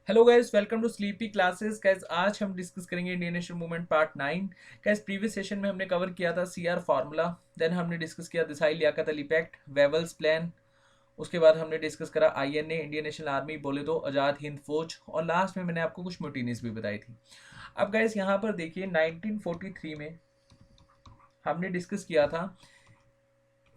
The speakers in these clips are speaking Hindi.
Hello guys, welcome to sleepy classes. Guys आज हम डिस्कस करेंगे Indian national movement part 9। Guys previous session में हमने कवर किया था सीआर फार्मूला, देन हमने डिस्कस किया Desai Liaquat Ali pact, Wavell's plan. उसके बाद हमने डिस्कस करा आईएनए, इंडियन नेशनल आर्मी, बोले तो आज़ाद हिंद फौज, और लास्ट में मैंने आपको कुछ म्यूटिनीज भी बताई थी। अब गाइस यहाँ पर देखिए 1943 में हमने डिस्कस किया था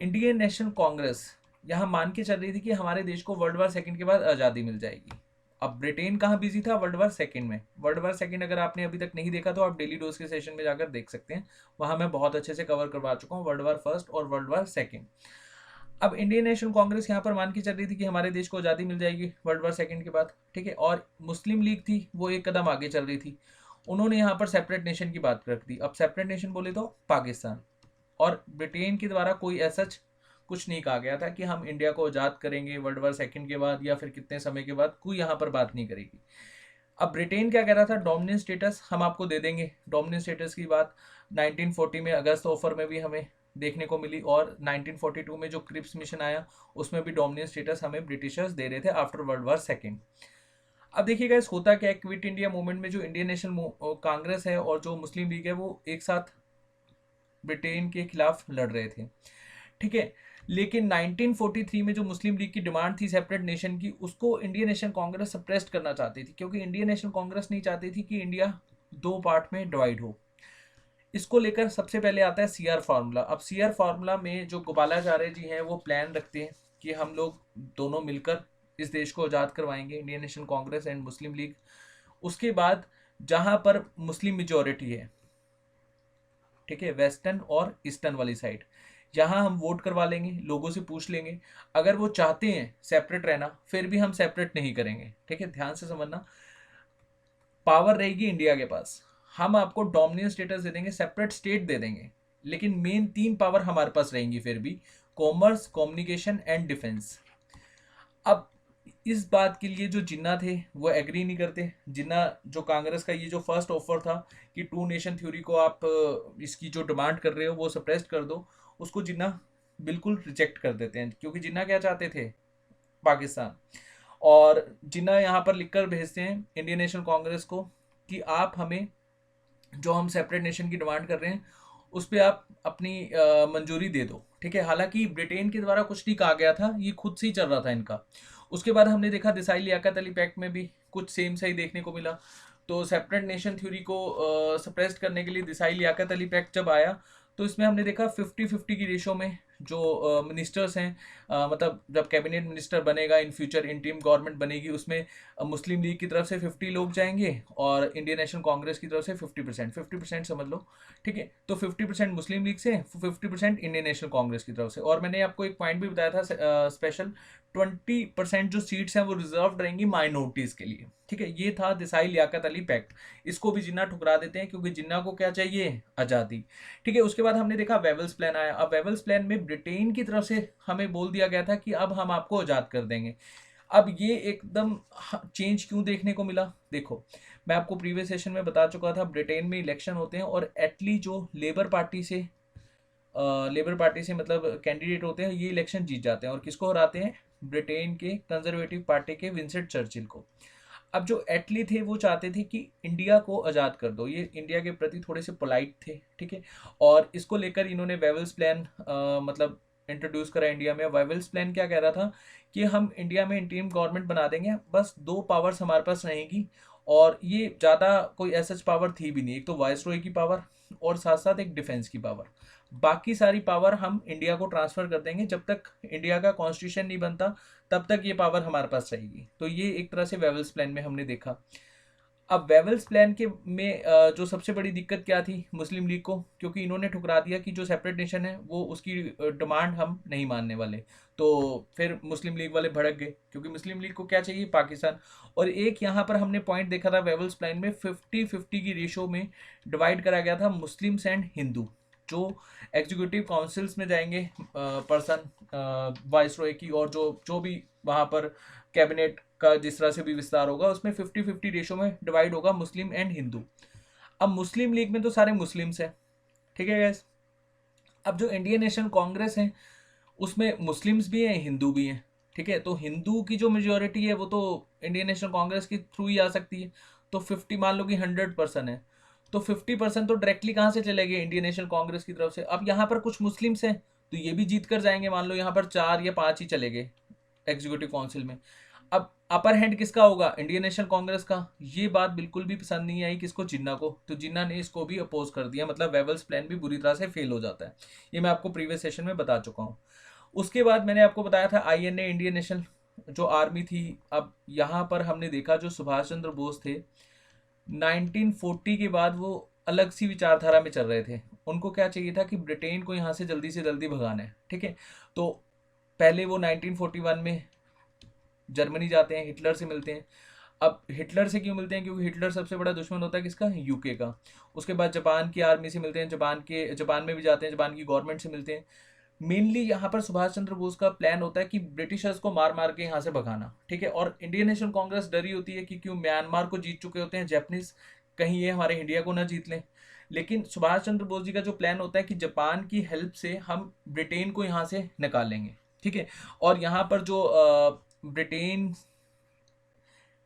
इंडियन नेशनल कांग्रेस यहाँ मान के चल रही थी कि हमारे देश को वर्ल्ड वार सेकंड के बाद आज़ादी मिल जाएगी। अब ब्रिटेन कहाँ बिजी था? वर्ल्ड वार सेकंड में। वर्ल्ड वार सेकंड अगर आपने अभी तक नहीं देखा तो आप डेली डोज के सेशन में जाकर देख सकते हैं, वहां मैं बहुत अच्छे से कवर करवा चुका हूँ वर्ल्ड वार फर्स्ट और वर्ल्ड वार सेकंड। अब इंडियन नेशनल कांग्रेस यहाँ पर मान के चल रही थी कि हमारे देश को आज़ादी मिल जाएगी वर्ल्ड वार सेकंड के बाद, ठीक है। और मुस्लिम लीग थी वो एक कदम आगे चल रही थी, उन्होंने यहाँ पर सेपरेट नेशन की बात रख दी। अब सेपरेट नेशन बोले तो पाकिस्तान, और ब्रिटेन के द्वारा कोई ऐसा कुछ नहीं कहा गया था कि हम इंडिया को आज़ाद करेंगे वर्ल्ड वार सेकंड के बाद या फिर कितने समय के बाद, कोई यहाँ पर बात नहीं करेगी। अब ब्रिटेन क्या कह रहा था? डोमिनेंस स्टेटस हम आपको दे देंगे। डोमिनेंस स्टेटस की बात 1940 में अगस्त ऑफर में भी हमें देखने को मिली, और 1942 में जो क्रिप्स मिशन आया उसमें भी डोमिनेंस स्टेटस हमें ब्रिटिशर्स दे रहे थे आफ्टर वर्ल्ड वार सेकेंड। अब देखिएगा इस होता क्या है, क्विट इंडिया मूवमेंट में जो इंडियन नेशनल कांग्रेस है और जो मुस्लिम लीग है वो एक साथ ब्रिटेन के खिलाफ लड़ रहे थे, ठीक है। लेकिन 1943 में जो मुस्लिम लीग की डिमांड थी सेपरेट नेशन की, उसको इंडियन नेशनल कांग्रेस सप्रेस्ट करना चाहती थी, क्योंकि इंडियन नेशनल कांग्रेस नहीं चाहती थी कि इंडिया दो पार्ट में डिवाइड हो। इसको लेकर सबसे पहले आता है सीआर फार्मूला। अब सीआर फार्मूला में जो गोपालाचार्य जी हैं वो प्लान रखते हैं कि हम लोग दोनों मिलकर इस देश को आज़ाद करवाएंगे, Indian national Congress and Muslim league. उसके बाद जहां पर मुस्लिम मेजोरिटी है, ठीक है, वेस्टर्न और ईस्टर्न वाली साइड, यहाँ हम वोट करवा लेंगे, लोगों से पूछ लेंगे, अगर वो चाहते हैं सेपरेट रहना फिर भी हम सेपरेट नहीं करेंगे, ठीक है। ध्यान से समझना, पावर रहेगी इंडिया के पास, हम आपको डोमिनियन स्टेटस दे देंगे, सेपरेट स्टेट दे देंगे, लेकिन मेन तीन पावर हमारे पास रहेंगी फिर भी, कॉमर्स, कम्युनिकेशन एंड डिफेंस। अब इस बात के लिए जो जिन्ना थे वो एग्री नहीं करते। जिन्ना जो कांग्रेस का ये जो फर्स्ट ऑफर था कि टू नेशन थ्योरी को आप इसकी जो डिमांड कर रहे हो वो सप्रेस कर दो, उसको जिन्ना बिल्कुल रिजेक्ट कर देते हैं, क्योंकि जिन्ना क्या चाहते थे? पाकिस्तान। और जिन्ना यहाँ पर लिखकर भेजते हैं इंडियन नेशनल कांग्रेस को कि आप हमें जो हम सेपरेट नेशन की डिमांड कर रहे हैं उस पर आप अपनी मंजूरी दे दो, ठीक है। हालांकि ब्रिटेन के द्वारा कुछ नहीं कहा गया था, ये खुद से ही चल रहा था इनका। उसके बाद हमने देखा दिसाई लियाकत अली पैक्ट में भी कुछ सेम सही देखने को मिला। तो सेपरेट नेशन थ्योरी को सप्रेस्ड करने के लिए दिसाई लियाकत अली पैक्ट जब आया तो इसमें हमने देखा 50-50 की रेशो में जो मिनिस्टर्स हैं, मतलब जब कैबिनेट मिनिस्टर बनेगा इन फ्यूचर, इंटीम गवर्नमेंट बनेगी, उसमें मुस्लिम लीग की तरफ से 50 लोग जाएंगे और इंडियन नेशनल कांग्रेस की तरफ से 50%, 50% समझ लो, ठीक है। तो 50% मुस्लिम लीग से, 50% इंडियन नेशनल कांग्रेस की तरफ से। और मैंने आपको एक पॉइंट भी बताया था स्पेशल, 20% जो सीट्स हैं वो रिजर्व रहेंगी माइनॉरिटीज के लिए, ठीक है। ये था दिसाई लियाकत अली पैक्ट। इसको भी जिन्ना ठुकरा देते हैं क्योंकि जिन्ना को क्या चाहिए? आज़ादी, ठीक है। उसके बाद हमने देखा वेवल्स प्लान आया। अब वेवल्स प्लान में ब्रिटेन की तरफ से हमें बोल दिया गया था कि अब हम आपको आज़ाद कर देंगे। अब ये एकदम चेंज क्यों देखने को मिला? देखो, मैं आपको प्रीवियस सेशन में बता चुका था, ब्रिटेन में इलेक्शन होते हैं और एटली जो लेबर पार्टी से मतलब कैंडिडेट होते हैं, ये इलेक्शन जीत जाते हैं और किसको हराते हैं? ब्रिटेन के कंजर्वेटिव पार्टी के विंसेंट चर्चिल को। अब जो एटली थे वो चाहते थे कि इंडिया को आज़ाद कर दो, ये इंडिया के प्रति थोड़े से पोलाइट थे, ठीक है। और इसको लेकर इन्होंने वेवल्स प्लान मतलब इंट्रोड्यूस करा इंडिया में। वेवल्स प्लान क्या कह रहा था कि हम इंडिया में इंटीरिम गवर्नमेंट बना देंगे, बस दो पावर्स हमारे पास रहेंगी, और ये ज़्यादा कोई ऐसा पावर थी भी नहीं, एक तो वायसरॉय की पावर और साथ साथ एक डिफेंस की पावर, बाकी सारी पावर हम इंडिया को ट्रांसफर कर देंगे, जब तक इंडिया का कॉन्स्टिट्यूशन नहीं बनता तब तक ये पावर हमारे पास रहेगी। तो ये एक तरह से वेवल्स प्लान में हमने देखा। अब वेवल्स प्लान के में जो सबसे बड़ी दिक्कत क्या थी मुस्लिम लीग को, क्योंकि इन्होंने ठुकरा दिया कि जो सेपरेट नेशन है वो उसकी डिमांड हम नहीं मानने वाले। तो फिर मुस्लिम लीग वाले भड़क गए, क्योंकि मुस्लिम लीग को क्या चाहिए? पाकिस्तान। और एक यहाँ पर हमने पॉइंट देखा था वेवल्स प्लान में, 50-50 की रेशो में डिवाइड करा गया था मुस्लिम्स एंड हिंदू। जो एग्जीक्यूटिव काउंसिल्स में जाएंगे पर्सन वाइसरॉय की, और जो जो भी वहाँ पर कैबिनेट का जिस तरह से भी विस्तार होगा, उसमें 50-50 रेशो में डिवाइड होगा मुस्लिम एंड हिंदू। अब मुस्लिम लीग में तो सारे मुस्लिम्स हैं, ठीक है गैस। अब जो इंडियन नेशनल कांग्रेस है उसमें मुस्लिम्स भी हैं, हिंदू भी हैं, ठीक है, तो हिंदू की जो मेजोरिटी है वो तो इंडियन नेशनल कांग्रेस के थ्रू ही आ सकती है। तो 50 मान लो कि 100% है, तो 50% तो डायरेक्टली कहाँ से चले गए, इंडियन नेशनल कांग्रेस की तरफ से। अब यहाँ पर कुछ मुस्लिम्स हैं तो ये भी जीत कर जाएंगे, मान लो यहाँ पर 4 या 5 ही चले गए एग्जीक्यूटिव काउंसिल में। अब अपर हैंड किसका होगा, इंडियन नेशनल कांग्रेस का। ये बात बिल्कुल भी पसंद नहीं आई किसको, जिन्ना को। तो जिन्ना ने इसको भी अपोज कर दिया, मतलब वेवल्स प्लान भी बुरी तरह से फेल हो जाता है। ये मैं आपको प्रीवियस सेशन में बता चुका हूँ। उसके बाद मैंने आपको बताया था आईएनए, इंडियन नेशनल जो आर्मी थी। अब यहाँ पर हमने देखा जो सुभाष चंद्र बोस थे 1940 के बाद वो अलग सी विचारधारा में चल रहे थे। उनको क्या चाहिए था कि ब्रिटेन को यहाँ से जल्दी भगाना है, ठीक है। तो पहले वो 1941 में जर्मनी जाते हैं, हिटलर से मिलते हैं। अब हिटलर से क्यों मिलते हैं, क्योंकि हिटलर सबसे बड़ा दुश्मन होता है किसका, यूके का। उसके बाद जापान की आर्मी से मिलते हैं, जापान में भी जाते हैं, जापान की गवर्नमेंट से मिलते हैं। मेनली यहाँ पर सुभाष चंद्र बोस का प्लान होता है कि ब्रिटिशर्स को मार मार के यहाँ से भगाना, ठीक है। और इंडियन नेशनल कांग्रेस डरी होती है कि क्यों, म्यांमार को जीत चुके होते हैं जैपनीज, कहीं ये हमारे इंडिया को ना जीत लें। लेकिन सुभाष चंद्र बोस जी का जो प्लान होता है कि जापान की हेल्प से हम ब्रिटेन को यहाँ से निकालेंगे, ठीक है। और यहाँ पर जो ब्रिटेन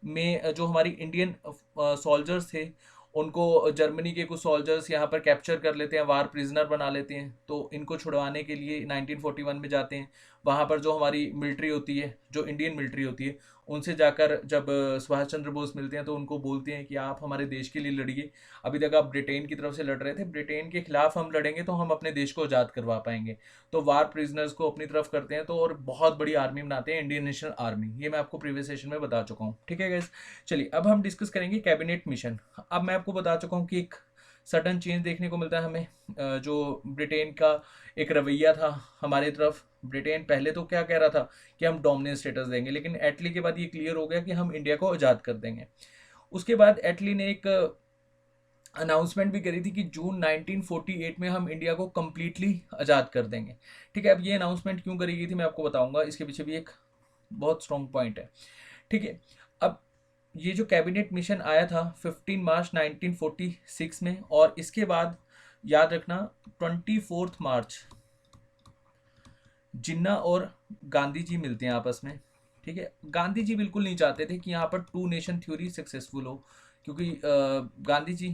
में जो हमारी इंडियन सोल्जर्स थे, उनको जर्मनी के कुछ सोल्जर्स यहाँ पर कैप्चर कर लेते हैं, वार प्रिजनर बना लेते हैं। तो इनको छुड़वाने के लिए 1941 में जाते हैं। वहाँ पर जो हमारी मिलिट्री होती है, जो इंडियन मिलिट्री होती है, उनसे जाकर जब सुभाष चंद्र बोस मिलते हैं तो उनको बोलते हैं कि आप हमारे देश के लिए लड़िए। अभी तक आप ब्रिटेन की तरफ से लड़ रहे थे, ब्रिटेन के खिलाफ हम लड़ेंगे तो हम अपने देश को आज़ाद करवा पाएंगे। तो वार प्रिजनर्स को अपनी तरफ करते हैं, तो और बहुत बड़ी आर्मी बनाते हैं, इंडियन नेशनल आर्मी। ये मैं आपको प्रीवियस सेशन में बता चुका हूँ, ठीक है गाइस। चलिए अब हम डिस्कस करेंगे कैबिनेट मिशन। अब मैं आपको बता चुका हूँ कि एक सडन चेंज देखने को मिलता है हमें, जो ब्रिटेन का एक रवैया था हमारी तरफ। ब्रिटेन पहले तो क्या कह रहा था कि हम डोमिनेंस स्टेटस देंगे, लेकिन एटली के बाद ये क्लियर हो गया कि हम इंडिया को आज़ाद कर देंगे। उसके बाद एटली ने एक अनाउंसमेंट भी करी थी कि जून 1948 में हम इंडिया को कम्प्लीटली आज़ाद कर देंगे, ठीक है। अब ये अनाउंसमेंट क्यों करी गई थी मैं आपको बताऊंगा, इसके पीछे भी एक बहुत स्ट्रॉन्ग पॉइंट है, ठीक है। अब ये जो कैबिनेट मिशन आया था 15 मार्च 1946 में, और इसके बाद याद रखना 24 मार्च जिन्ना और गांधी जी मिलते हैं आपस में, ठीक है। गांधी जी बिल्कुल नहीं चाहते थे कि यहाँ पर टू नेशन थ्योरी सक्सेसफुल हो, क्योंकि गांधी जी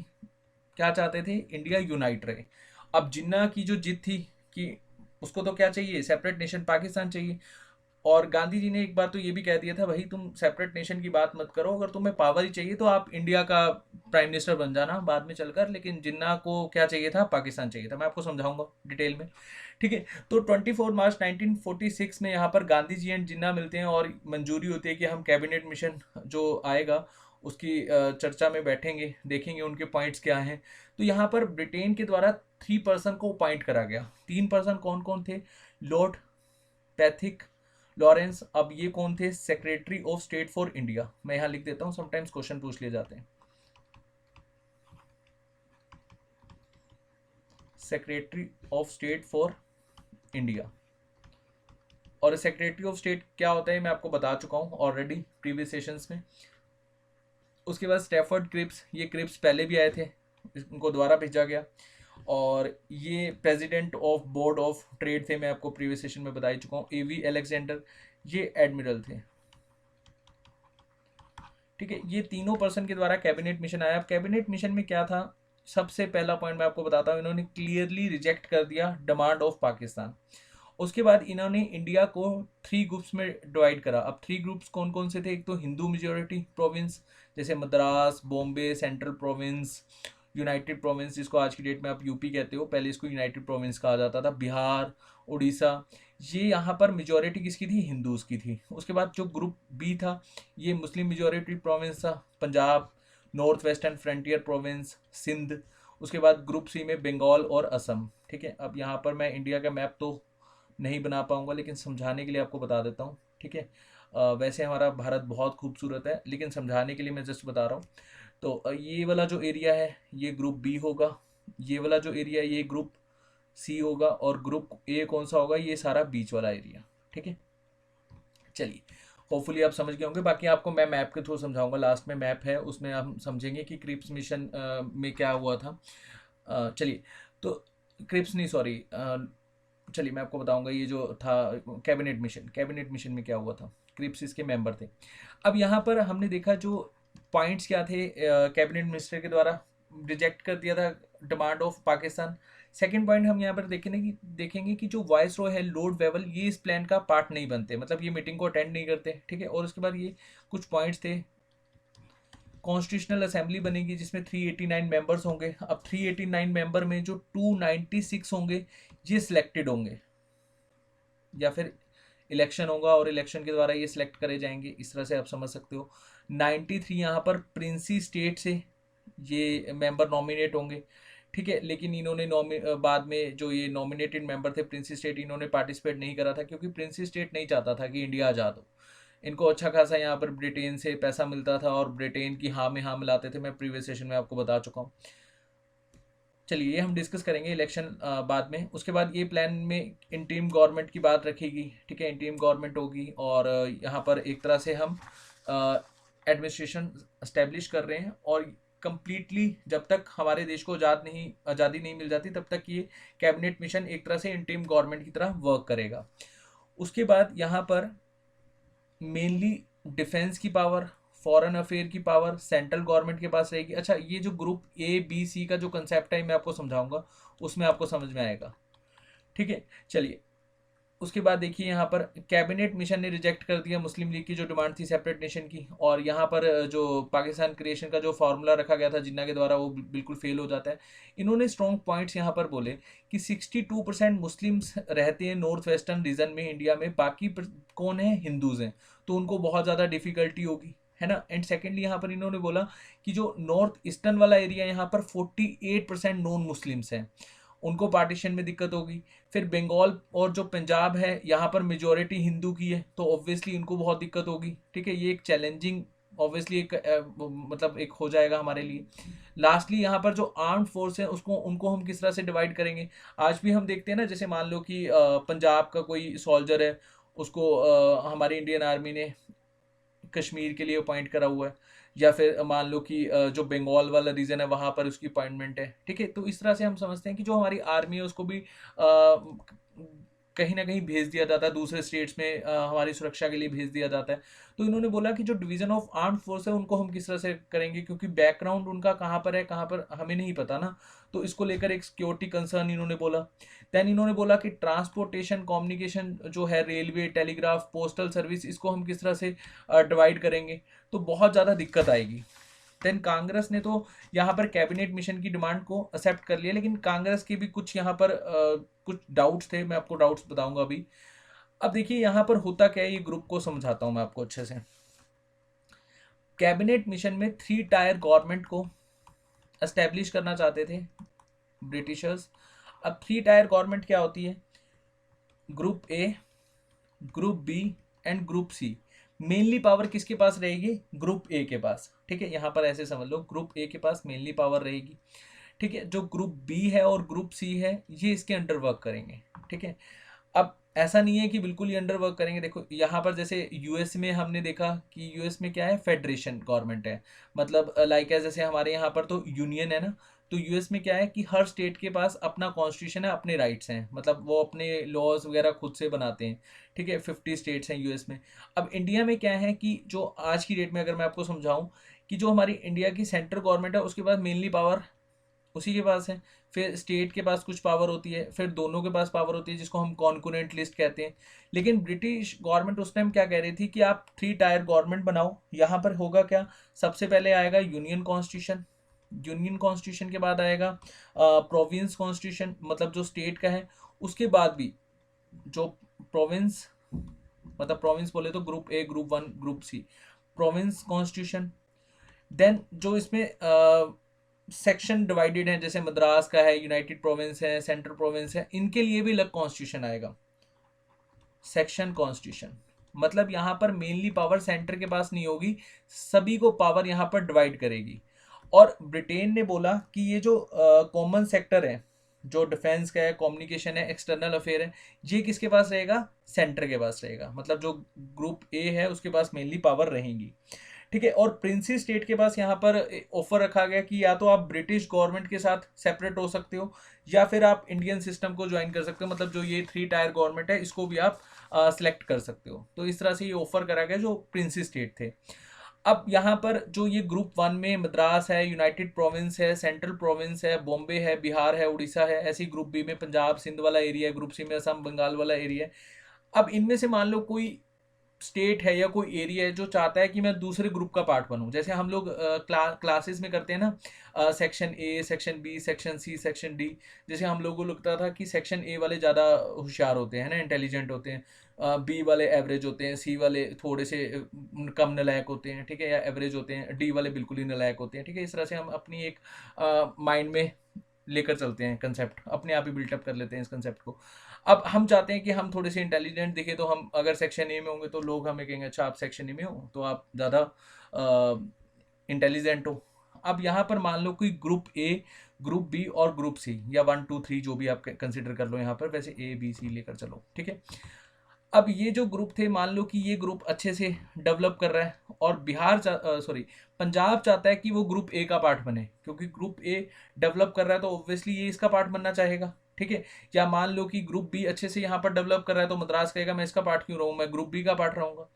क्या चाहते थे, इंडिया यूनाइट रहे। अब जिन्ना की जो जिद थी कि उसको तो क्या चाहिए, सेपरेट नेशन पाकिस्तान चाहिए। और गांधी जी ने एक बार तो ये भी कह दिया था, भाई तुम सेपरेट नेशन की बात मत करो, अगर तुम्हें पावर ही चाहिए तो आप इंडिया का प्राइम मिनिस्टर बन जाना बाद में चलकर। लेकिन जिन्ना को क्या चाहिए था, पाकिस्तान चाहिए था। मैं आपको समझाऊंगा डिटेल में, ठीक है। तो 24 मार्च 1946 में यहाँ पर गांधी जी एंड जिन्ना मिलते हैं और मंजूरी होती है कि हम कैबिनेट मिशन जो आएगा उसकी चर्चा में बैठेंगे, देखेंगे उनके पॉइंट्स क्या हैं। तो यहाँ पर ब्रिटेन के द्वारा 3 पर्सन को अपॉइंट करा गया। 3 पर्सन कौन कौन थे, लॉर्ड पैथिक लॉरेंस। अब ये कौन थे, secretary of state for India. मैं यहाँ लिख देता हूँ, समटाइम्स क्वेश्चन पूछ लिए जाते हैं। Secretary of state for India. और सेक्रेटरी ऑफ स्टेट क्या होता है मैं आपको बता चुका हूँ ऑलरेडी प्रीवियस सेशंस में। उसके बाद स्टैफर्ड क्रिप्स, ये क्रिप्स पहले भी आए थे, इनको दोबारा भेजा गया। और ये president of board of trade थे, मैं आपको प्रीवियस सेशन में बता ही चुका हूँ। एवी अलेक्जेंडर, ये एडमिरल थे, ठीक है। ये 3 पर्सन के द्वारा कैबिनेट मिशन आया। अब कैबिनेट मिशन में क्या था, सबसे पहला पॉइंट मैं आपको बताता हूँ, इन्होंने क्लियरली रिजेक्ट कर दिया डिमांड ऑफ पाकिस्तान। उसके बाद इन्होंने इंडिया को 3 ग्रुप्स में डिवाइड करा। अब 3 ग्रुप्स कौन कौन से थे, एक तो हिंदू मेजोरिटी प्रोविंस जैसे Madras, Bombay, central province, United province जिसको आज की डेट में आप यूपी कहते हो, पहले इसको यूनाइटेड प्रोविंस कहा जाता था, बिहार, उड़ीसा। ये यहाँ पर मेजोरिटी किसकी थी, हिंदूज की थी। उसके बाद जो ग्रुप बी था, ये मुस्लिम मेजोरिटी प्रोविंस था, Punjab, north western frontier province, Sindh. उसके बाद ग्रुप सी में बंगाल और असम, ठीक है। अब यहाँ पर मैं इंडिया का मैप तो नहीं बना पाऊंगा, लेकिन समझाने के लिए आपको बता देता हूँ, ठीक है। वैसे हमारा भारत बहुत खूबसूरत है, लेकिन समझाने के लिए मैं जस्ट बता रहा हूँ। तो ये वाला जो एरिया है ये ग्रुप बी होगा, ये वाला जो एरिया है ये ग्रुप सी होगा, और ग्रुप ए कौन सा होगा, ये सारा बीच वाला एरिया, ठीक है। चलिए, होपफुली आप समझ गए होंगे। बाकी आपको मैं मैप के थ्रू समझाऊंगा, लास्ट में मैप है उसमें हम समझेंगे कि क्रिप्स मिशन में क्या हुआ था। चलिए, तो क्रिप्स नहीं, सॉरी, चलिए मैं आपको बताऊंगा ये जो था कैबिनेट मिशन में क्या हुआ था। क्रिप्स इसके मेंबर थे। अब यहाँ पर हमने देखा जो पॉइंट्स क्या थे कैबिनेट मिनिस्टर के द्वारा रिजेक्ट कर दिया था demand of Pakistan. Second point हम यहाँ पर देखेंगे कि जो वाइस रॉय है लॉर्ड वेवल ये इस प्लान का पार्ट नहीं बनते, मतलब ये मीटिंग को अटेंड नहीं करते, ठीक है। और उसके बाद ये कुछ पॉइंट्स थे, कॉन्स्टिट्यूशनल असेंबली बनेगी जिसमें 389 मेंबर्स होंगे। अब 389 मेंबर में जो 296 होंगे ये सिलेक्टेड होंगे, या फिर इलेक्शन होगा और इलेक्शन के द्वारा ये सिलेक्ट करे जाएंगे, इस तरह से आप समझ सकते हो। 93 यहाँ पर प्रिंसी स्टेट से ये मेंबर नॉमिनेट होंगे, ठीक है। लेकिन इन्होंने बाद में जो ये नॉमिनेटेड मेंबर थे प्रिंसी स्टेट, इन्होंने पार्टिसिपेट नहीं करा था क्योंकि प्रिंसी स्टेट नहीं चाहता था कि इंडिया आज़ाद हो। इनको अच्छा खासा यहाँ पर ब्रिटेन से पैसा मिलता था और ब्रिटेन की हाँ में हाँ मिलाते थे, मैं प्रीवियस सेशन में आपको बता चुका हूँ। चलिए ये हम डिस्कस करेंगे इलेक्शन बाद में। उसके बाद ये प्लान में इंटीरिम गवर्नमेंट की बात रखेगी, ठीक है। इंटीरिम गवर्नमेंट होगी और यहाँ पर एक तरह से हम एडमिनिस्ट्रेशन एस्टेब्लिश कर रहे हैं और कंप्लीटली जब तक हमारे देश को आज़ादी नहीं मिल जाती तब तक ये कैबिनेट मिशन एक तरह से इंटीरिम गवर्नमेंट की तरह वर्क करेगा। उसके बाद यहाँ पर मेनली डिफेंस की पावर, फॉरेन अफेयर की पावर सेंट्रल गवर्नमेंट के पास रहेगी। अच्छा ये जो ग्रुप A B C का जो कंसेप्ट है मैं आपको समझाऊंगा, उसमें आपको समझ में आएगा, ठीक है। चलिए उसके बाद देखिए यहाँ पर कैबिनेट मिशन ने रिजेक्ट कर दिया मुस्लिम लीग की जो डिमांड थी सेपरेट नेशन की, और यहाँ पर जो पाकिस्तान क्रिएशन का जो फार्मूला रखा गया था जिन्ना के द्वारा वो बिल्कुल फेल हो जाता है। इन्होंने स्ट्रॉन्ग पॉइंट्स यहाँ पर बोले कि 62% मुस्लिम्स रहते हैं नॉर्थ वेस्टर्न रीजन में इंडिया में, बाकी कौन है, हिंदूज हैं, तो उनको बहुत ज़्यादा डिफिकल्टी होगी, है ना। एंड सेकेंडली यहाँ पर इन्होंने बोला कि जो नॉर्थ ईस्टर्न वाला एरिया यहाँ पर 48% नॉन मुस्लिम्स हैं, उनको पार्टीशन में दिक्कत होगी। फिर बंगाल और जो पंजाब है यहाँ पर मेजोरिटी हिंदू की है तो ऑब्वियसली उनको बहुत दिक्कत होगी, ठीक है। ये एक चैलेंजिंग ऑब्वियसली एक मतलब एक हो जाएगा हमारे लिए। लास्टली यहाँ पर जो आर्म्ड फोर्स है उसको उनको हम किस तरह से डिवाइड करेंगे। आज भी हम देखते हैं ना, जैसे मान लो कि पंजाब का कोई सोल्जर है, उसको हमारी इंडियन आर्मी ने कश्मीर के लिए अपॉइंट करा हुआ है, या फिर मान लो कि जो बंगाल वाला रीजन है वहां पर उसकी अपॉइंटमेंट है, ठीक है। तो इस तरह से हम समझते हैं कि जो हमारी आर्मी है उसको भी कहीं ना कहीं भेज दिया जाता है, दूसरे स्टेट्स में हमारी सुरक्षा के लिए भेज दिया जाता है। तो इन्होंने बोला कि जो डिवीजन ऑफ आर्म्ड फोर्स है उनको हम किस तरह से करेंगे, क्योंकि बैकग्राउंड उनका कहाँ पर है कहाँ पर हमें नहीं पता ना, तो इसको लेकर एक सिक्योरिटी कंसर्न इन्होंने बोला। देन इन्होंने बोला कि ट्रांसपोर्टेशन कम्युनिकेशन जो है रेलवे टेलीग्राफ पोस्टल सर्विस, इसको हम किस तरह से डिवाइड करेंगे, तो बहुत ज़्यादा दिक्कत आएगी। देन कांग्रेस ने तो यहाँ पर कैबिनेट मिशन की डिमांड को एक्सेप्ट कर लिया, लेकिन कांग्रेस के भी कुछ यहाँ पर कुछ डाउट्स थे, मैं आपको डाउट्स बताऊंगा अभी। अब देखिए यहाँ पर होता क्या है, ये ग्रुप को समझाता हूँ मैं आपको अच्छे से। कैबिनेट मिशन में 3 टायर गवर्नमेंट को एस्टेब्लिश करना चाहते थे ब्रिटिशर्स। अब 3 टायर गवर्नमेंट क्या होती है, group A, group B and group C। Mainly power किसके पास रहेगी, ग्रुप A के पास, ठीक है। यहाँ पर ऐसे समझ लो ग्रुप A के पास मेनली पावर रहेगी, ठीक है। जो ग्रुप B है और ग्रुप C है ये इसके अंडर वर्क करेंगे, ठीक है। अब ऐसा नहीं है कि बिल्कुल ही अंडर वर्क करेंगे, देखो यहाँ पर जैसे यूएस में हमने देखा कि यूएस में क्या है, फेडरेशन गवर्नमेंट है, मतलब लाइक जैसे हमारे यहाँ पर तो यूनियन है ना, तो यूएस में क्या है कि हर स्टेट के पास अपना कॉन्स्टिट्यूशन है, अपने राइट्स हैं, मतलब वो अपने लॉज वगैरह खुद से बनाते हैं, ठीक है। 50 स्टेट्स हैं यूएस में। अब इंडिया में क्या है कि जो आज की डेट में अगर मैं आपको समझाऊं कि जो हमारी इंडिया की सेंट्रल गवर्नमेंट है उसके पास मेनली पावर उसी के पास है, फिर स्टेट के पास कुछ पावर होती है, फिर दोनों के पास पावर होती है जिसको हम कॉन्करेंट लिस्ट कहते हैं। लेकिन ब्रिटिश गवर्नमेंट उस टाइम क्या कह रही थी कि आप 3 टायर गवर्नमेंट बनाओ। यहाँ पर होगा क्या, सबसे पहले आएगा यूनियन कॉन्स्टिट्यूशन, यूनियन कॉन्स्टिट्यूशन के बाद आएगा प्रोविंस कॉन्स्टिट्यूशन, मतलब जो स्टेट का है। उसके बाद भी जो प्रोविंस, मतलब प्रोविंस बोले तो group A group 1 group C, province constitution. Then जो इसमें सेक्शन डिवाइडेड है, जैसे मद्रास का है, यूनाइटेड प्रोविंस है, सेंट्रल प्रोविंस है, इनके लिए भी अलग कॉन्स्टिट्यूशन आएगा, सेक्शन कॉन्स्टिट्यूशन। मतलब यहाँ पर मेनली पावर सेंटर के पास नहीं होगी, सभी को पावर यहाँ पर डिवाइड करेगी। और ब्रिटेन ने बोला कि ये जो कॉमन सेक्टर है, जो डिफेंस का है, कम्युनिकेशन है, एक्सटर्नल अफेयर है, ये किसके पास रहेगा, सेंटर के पास रहेगा, मतलब जो ग्रुप A है उसके पास मेनली पावर रहेंगी, ठीक है। और प्रिंसी स्टेट के पास यहाँ पर ऑफर रखा गया कि या तो आप ब्रिटिश गवर्नमेंट के साथ सेपरेट हो सकते हो या फिर आप इंडियन सिस्टम को ज्वाइन कर सकते हो, मतलब जो ये 3 टायर गवर्नमेंट है इसको भी आप सिलेक्ट कर सकते हो। तो इस तरह से ये ऑफर करा गया जो प्रिंसी स्टेट थे। अब यहाँ पर जो ये ग्रुप 1 में मद्रास है, यूनाइटेड प्रोविंस है, सेंट्रल प्रोविंस है, बॉम्बे है, बिहार है, उड़ीसा है, ऐसी ग्रुप बी में पंजाब सिंध वाला एरिया है, ग्रुप सी में असम बंगाल वाला एरिया है। अब इनमें से मान लो कोई स्टेट है या कोई एरिया है जो चाहता है कि मैं दूसरे ग्रुप का पार्ट बनूं, जैसे हम लोग क्लासेस में करते हैं ना, section A, section B, section C, section D. जैसे हम लोगों को लगता था कि सेक्शन ए वाले ज़्यादा होशियार होते हैं ना, इंटेलिजेंट होते हैं, बी वाले एवरेज होते हैं, सी वाले थोड़े से कम नालायक होते हैं, ठीक है, या एवरेज होते हैं, डी वाले बिल्कुल ही नालायक होते हैं, ठीक है। इस तरह से हम अपनी एक माइंड में लेकर चलते हैं, कंसेप्ट अपने आप ही बिल्टअप कर लेते हैं इस कंसेप्ट को। अब हम चाहते हैं कि हम थोड़े से इंटेलिजेंट दिखे, तो हम अगर सेक्शन ए में होंगे तो लोग हमें कहेंगे अच्छा आप सेक्शन ए में हो तो आप ज़्यादा इंटेलिजेंट हो। अब यहाँ पर मान लो कोई ग्रुप ए, ग्रुप बी और ग्रुप सी, या 1 2 3 जो भी आप कंसिडर कर लो यहाँ पर, वैसे ए बी सी लेकर चलो, ठीक है। अब ये जो ग्रुप थे, मान लो कि ये ग्रुप अच्छे से डेवलप कर रहा है और पंजाब चाहता है कि वो ग्रुप ए का पार्ट बने, क्योंकि ग्रुप ए डेवलप कर रहा है तो ऑब्वियसली ये इसका पार्ट बनना चाहेगा, ठीक है। या मान लो कि ग्रुप बी अच्छे से यहाँ पर डेवलप कर रहा है तो मद्रास कहेगा मैं इसका पार्ट क्यों रहूँ, मैं ग्रुप बी का पार्ट रहूँगा।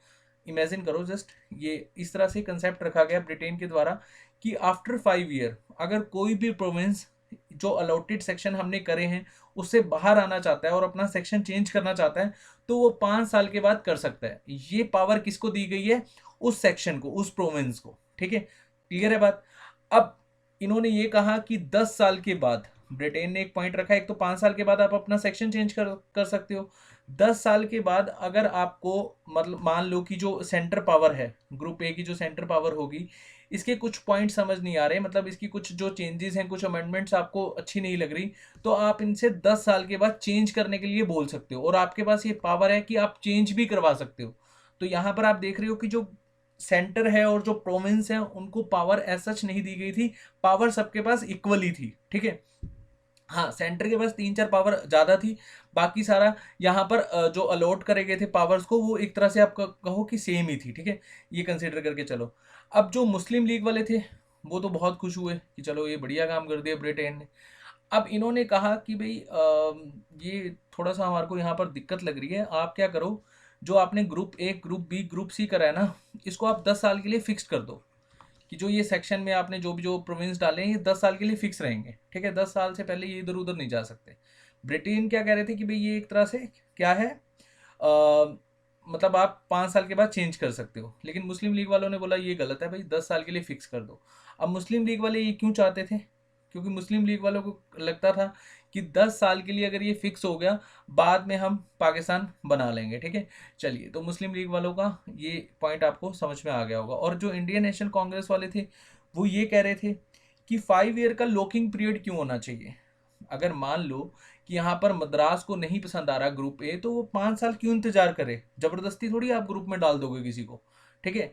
इमेजिन करो जस्ट, ये इस तरह से कंसेप्ट रखा गया ब्रिटेन के द्वारा कि आफ्टर 5 ईयर अगर कोई भी प्रोविंस जो अलॉटेड सेक्शन हमने करे हैं उससे बाहर आना चाहता है और अपना सेक्शन चेंज करना चाहता है तो वो 5 साल के बाद कर सकता है। ये पावर किसको दी गई है? उस सेक्शन को, उस प्रोविंस को, ठीक है। क्लियर है बात? अब इन्होंने ये कहा कि 10 साल के बाद, ब्रिटेन ने एक पॉइंट रखा, एक तो 5 साल के बाद आप अपना सेक्शन चेंज कर सकते हो। 10 साल के बाद अगर आपको, मतलब मान लो कि जो सेंटर पावर है, ग्रुप ए की जो सेंटर पावर होगी, इसके कुछ पॉइंट समझ नहीं आ रहे, मतलब इसकी कुछ जो चेंजेस हैं, कुछ अमेंडमेंट्स आपको अच्छी नहीं लग रही, तो आप इनसे 10 साल के बाद चेंज करने के लिए बोल सकते हो और आपके पास ये पावर है कि आप चेंज भी करवा सकते हो। तो यहाँ पर आप देख रहे हो कि जो सेंटर है और जो प्रोविंस है उनको पावर एज सच नहीं दी गई थी, पावर सबके पास इक्वली थी, ठीक है। हाँ, सेंटर के पास 3 4 पावर ज़्यादा थी, बाकी सारा यहाँ पर जो अलॉट करे गए थे पावर्स को, वो एक तरह से आप कहो कि सेम ही थी, ठीक है। ये कंसिडर करके चलो। अब जो मुस्लिम लीग वाले थे वो तो बहुत खुश हुए कि चलो ये बढ़िया काम कर दिया ब्रिटेन ने। अब इन्होंने कहा कि भाई ये थोड़ा सा हमारे को यहाँ पर दिक्कत लग रही है, आप क्या करो, जो आपने group A, group B, group C करा है ना, इसको आप 10 साल के लिए फिक्स कर दो कि जो ये सेक्शन में आपने जो भी जो प्रोविंस डाले हैं ये 10 साल के लिए फिक्स रहेंगे, ठीक है। 10 साल से पहले ये इधर उधर नहीं जा सकते। ब्रिटेन क्या कह रहे थे कि भाई ये एक तरह से क्या है, मतलब आप 5 साल के बाद चेंज कर सकते हो, लेकिन मुस्लिम लीग वालों ने बोला ये गलत है भाई, 10 साल के लिए फिक्स कर दो। अब मुस्लिम लीग वाले ये क्यों चाहते थे? क्योंकि मुस्लिम लीग वालों को लगता था कि 10 साल के लिए अगर ये फिक्स हो गया, बाद में हम पाकिस्तान बना लेंगे, ठीक है। चलिए, तो मुस्लिम लीग वालों का ये पॉइंट आपको समझ में आ गया होगा। और जो इंडियन नेशनल कांग्रेस वाले थे वो ये कह रहे थे कि 5 ईयर का लॉकिंग पीरियड क्यों होना चाहिए। अगर मान लो कि यहाँ पर मद्रास को नहीं पसंद आ रहा ग्रुप ए, तो वो 5 साल क्यों इंतजार करे? जबरदस्ती थोड़ी आप ग्रुप में डाल दोगे किसी को, ठीक है।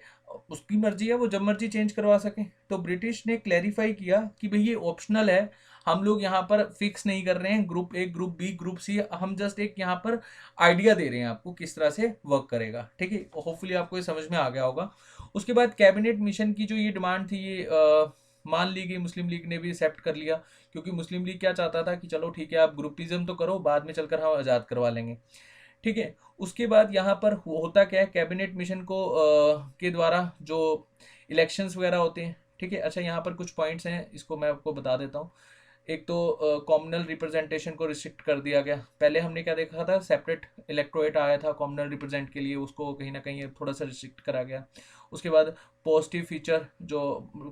उसकी मर्जी है, वो जब मर्जी चेंज करवा सके। तो ब्रिटिश ने क्लैरिफाई किया कि भाई ये ऑप्शनल है, हम लोग यहाँ पर फिक्स नहीं कर रहे हैं group A, group B, group C, हम जस्ट एक यहाँ पर आइडिया दे रहे हैं आपको किस तरह से वर्क करेगा, ठीक है। होपफुली आपको ये समझ में आ गया होगा। उसके बाद कैबिनेट मिशन की जो ये डिमांड थी ये मान ली गई, मुस्लिम लीग ने भी एक्सेप्ट कर लिया, क्योंकि मुस्लिम लीग क्या चाहता था कि चलो ठीक है आप ग्रुपिज्म तो करो, बाद में चलकर हम आज़ाद करवा लेंगे, ठीक है। उसके बाद यहाँ पर होता क्या है, कैबिनेट मिशन को के द्वारा जो इलेक्शंस वगैरह होते हैं, ठीक है। अच्छा, यहाँ पर कुछ पॉइंट्स हैं, इसको मैं आपको बता देता हूँ। एक तो कॉमनल रिप्रेजेंटेशन को रिस्ट्रिक्ट कर दिया गया। पहले हमने क्या देखा था, सेपरेट इलेक्टोरेट आया था कॉमनल रिप्रेजेंट के लिए, उसको कहीं ना कहीं थोड़ा सा रिस्ट्रिक्ट करा गया। उसके बाद पॉजिटिव फीचर जो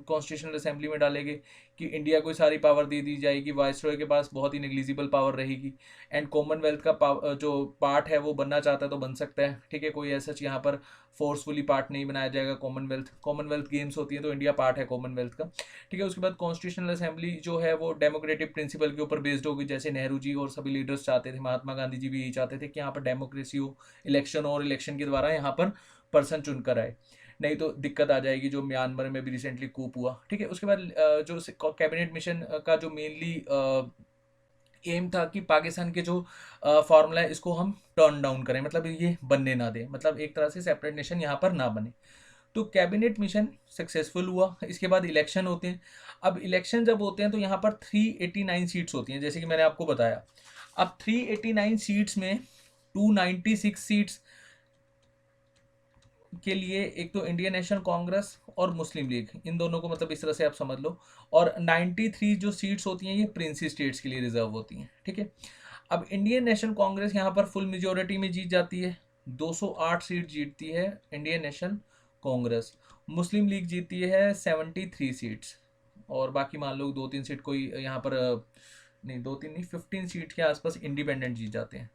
कॉन्स्टिट्यूशनल असेंबली में डालेंगे कि इंडिया को सारी पावर दे दी जाएगी, वाइसरॉय के पास बहुत ही नेग्लिजिबल पावर रहेगी, एंड कॉमनवेल्थ का जो पार्ट है वो बनना चाहता है तो बन सकता है, ठीक है। कोई ऐसा यहाँ पर फोर्सफुली पार्ट नहीं बनाया जाएगा। कॉमनवेल्थ गेम्स होती है तो इंडिया पार्ट है कॉमनवेल्थ का, ठीक है। उसके बाद कॉन्स्टिट्यूशनल असेंबली जो है वो डेमोक्रेटिक प्रिंसिपल के ऊपर बेस्ड होगी, जैसे नेहरू जी और सभी लीडर्स चाहते थे, महात्मा गांधी जी भी यही चाहते थे कि यहाँ पर डेमोक्रेसी हो, इलेक्शन और इलेक्शन के द्वारा यहाँ पर पर्सन चुनकर आए, नहीं तो दिक्कत आ जाएगी जो म्यांमार में भी रिसेंटली कूप हुआ, ठीक है। उसके बाद जो कैबिनेट मिशन का जो मेनली एम था कि पाकिस्तान के जो फार्मूला है इसको हम टर्न डाउन करें, मतलब ये बनने ना दें, मतलब एक तरह से सेपरेट नेशन यहाँ पर ना बने। तो कैबिनेट मिशन सक्सेसफुल हुआ, इसके बाद इलेक्शन होते हैं। अब इलेक्शन जब होते हैं तो यहाँ पर 389 सीट्स होती हैं, जैसे कि मैंने आपको बताया। अब 389 सीट्स में 296 सीट्स के लिए एक तो इंडियन नेशनल कांग्रेस और मुस्लिम लीग, इन दोनों को मतलब इस तरह से आप समझ लो। और 93 जो सीट्स होती हैं ये प्रिंसी स्टेट्स के लिए रिजर्व होती हैं, ठीक है। अब इंडियन नेशनल कांग्रेस यहाँ पर फुल मेजोरिटी में जीत जाती है, 208 सीट जीतती है इंडियन नेशनल कांग्रेस। मुस्लिम लीग जीतती है 73 सीट्स, और बाकी मान लो 2-3 सीट कोई यहाँ पर नहीं, 2-3 नहीं, 15 सीट के आसपास इंडिपेंडेंट जीत जाते हैं।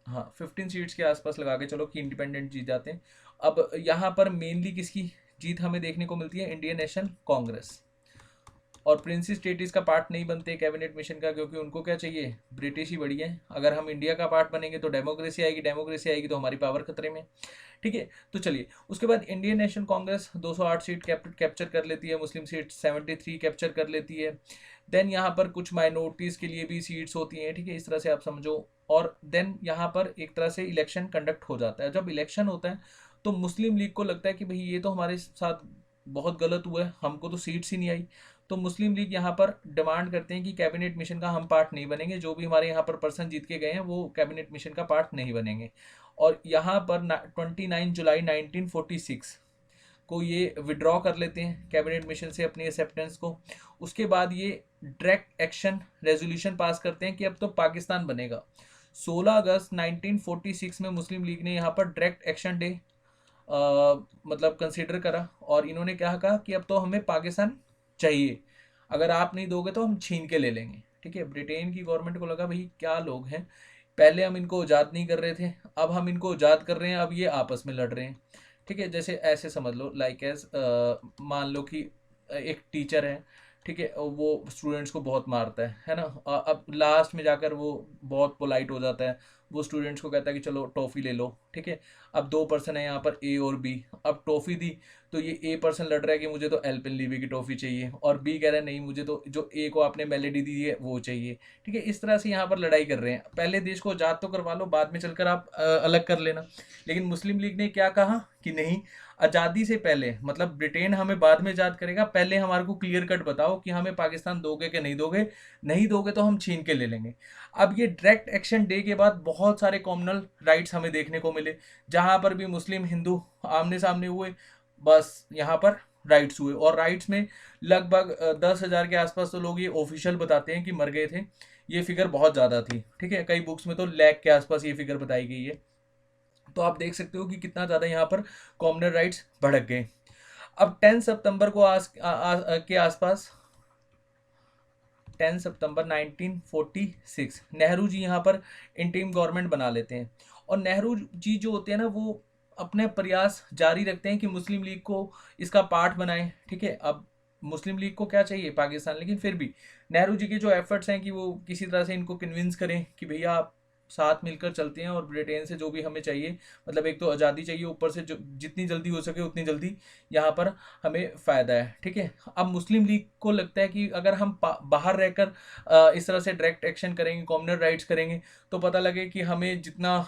हाँ, 15 सीट्स के आसपास लगा के चलो कि इंडिपेंडेंट जीत जाते हैं। अब यहाँ पर मेनली किसकी जीत हमें देखने को मिलती है? Indian national Congress. और प्रिंसी स्टेट इसका पार्ट नहीं बनते कैबिनेट मिशन का, क्योंकि उनको क्या चाहिए? ब्रिटिश ही बढ़िया है। अगर हम इंडिया का पार्ट बनेंगे तो डेमोक्रेसी आएगी, डेमोक्रेसी आएगी तो हमारी पावर खतरे में, ठीक है। तो चलिए, उसके बाद Indian national Congress 208 seat capture कर लेती है, मुस्लिम सीट 73 कैप्चर कर लेती है। देन यहाँ पर कुछ माइनॉरिटीज़ के लिए भी सीट्स होती हैं, ठीक है, इस तरह से आप समझो। और देन यहाँ पर एक तरह से इलेक्शन कंडक्ट हो जाता है। जब इलेक्शन होता है तो मुस्लिम लीग को लगता है कि भाई ये तो हमारे साथ बहुत गलत हुआ है, हमको तो सीट्स ही नहीं आई। तो मुस्लिम लीग यहाँ पर डिमांड करते हैं कि कैबिनेट मिशन का हम पार्ट नहीं बनेंगे, जो भी हमारे यहाँ पर पर्सन जीत के गए हैं वो कैबिनेट मिशन का पार्ट नहीं बनेंगे। और यहाँ पर 29 जुलाई 1946 को ये विड्रॉ कर लेते हैं कैबिनेट मिशन से अपनी एक्सेप्टेंस को। उसके बाद ये डायरेक्ट एक्शन रेजोल्यूशन पास करते हैं कि अब तो पाकिस्तान बनेगा। 16 अगस्त 1946 में मुस्लिम लीग ने यहाँ पर डायरेक्ट एक्शन डे मतलब कंसिडर करा, और इन्होंने क्या कहा कि अब तो हमें पाकिस्तान चाहिए, अगर आप नहीं दोगे तो हम छीन के ले लेंगे, ठीक है। ब्रिटेन की गवर्नमेंट को लगा भाई क्या लोग हैं, पहले हम इनको आज़ाद नहीं कर रहे थे, अब हम इनको आज़ाद कर रहे हैं, अब ये आपस में लड़ रहे हैं, ठीक है। जैसे ऐसे समझ लो, लाइक एज मान लो कि एक टीचर है, ठीक है, वो स्टूडेंट्स को बहुत मारता है ना। अब लास्ट में जाकर वो बहुत पोलाइट हो जाता है, वो स्टूडेंट्स को कहता है कि चलो टॉफ़ी ले लो, ठीक है। अब 2 पर्सन है यहाँ पर, ए और बी। अब टॉफ़ी दी तो ये ए पर्सन लड़ रहा है कि मुझे तो एल्पेनलीबे की टॉफ़ी चाहिए, और बी कह रहा है नहीं, मुझे तो जो ए को आपने मेलेडी दी है वो चाहिए, ठीक है। इस तरह से यहाँ पर लड़ाई कर रहे हैं। पहले देश को आज़ाद तो करवा लो, बाद में चलकर आप अलग कर लेना। लेकिन मुस्लिम लीग ने क्या कहा कि नहीं, आज़ादी से पहले, मतलब ब्रिटेन हमें बाद में आज़ाद करेगा, पहले हमारे को क्लियर कट बताओ कि हमें पाकिस्तान दोगे कि नहीं दोगे, नहीं दोगे तो हम छीन के ले लेंगे। अब ये डायरेक्ट एक्शन डे के बाद बहुत सारे कॉमनल राइट्स हमें देखने को मिले, जहाँ पर भी मुस्लिम हिंदू आमने सामने हुए, बस यहाँ पर राइट्स हुए। और राइट्स में लगभग 10,000 के आसपास तो लोग ये ऑफिशियल बताते हैं कि मर गए थे, ये फिगर बहुत ज़्यादा थी, ठीक है। कई बुक्स में तो लाख के आसपास ये फिगर बताई गई है। तो आप देख सकते हो कि कितना ज़्यादा यहाँ पर कॉमनल राइट्स भड़क गए। अब 10 सितंबर को के आसपास, 10 सितंबर 1946 नेहरू जी यहाँ पर इंटीरिम गवर्नमेंट बना लेते हैं। और नेहरू जी जो होते हैं ना, वो अपने प्रयास जारी रखते हैं कि मुस्लिम लीग को इसका पार्ट बनाएं, ठीक है। अब मुस्लिम लीग को क्या चाहिए? पाकिस्तान। लेकिन फिर भी नेहरू जी के जो एफर्ट्स हैं कि वो किसी तरह से इनको कन्विंस करें कि भैया आप साथ मिलकर चलते हैं, और ब्रिटेन से जो भी हमें चाहिए, मतलब एक तो आज़ादी चाहिए, ऊपर से जो जितनी जल्दी हो सके उतनी जल्दी यहाँ पर हमें फ़ायदा है, ठीक है। अब मुस्लिम लीग को लगता है कि अगर हम बाहर रहकर इस तरह से डायरेक्ट एक्शन करेंगे, कॉमनल राइट्स करेंगे, तो पता लगे कि हमें जितना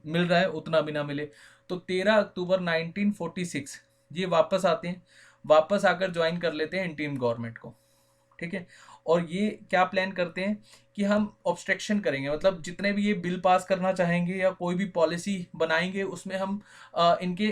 मिल रहा है उतना भी ना मिले। तो 13 अक्टूबर 1946 ये वापस आते हैं, वापस आकर ज्वाइन कर लेते हैं इंटीरिम गवर्नमेंट को, ठीक है। और ये क्या प्लान करते हैं कि हम ऑब्स्ट्रक्शन करेंगे, मतलब जितने भी ये बिल पास करना चाहेंगे या कोई भी पॉलिसी बनाएंगे उसमें हम इनके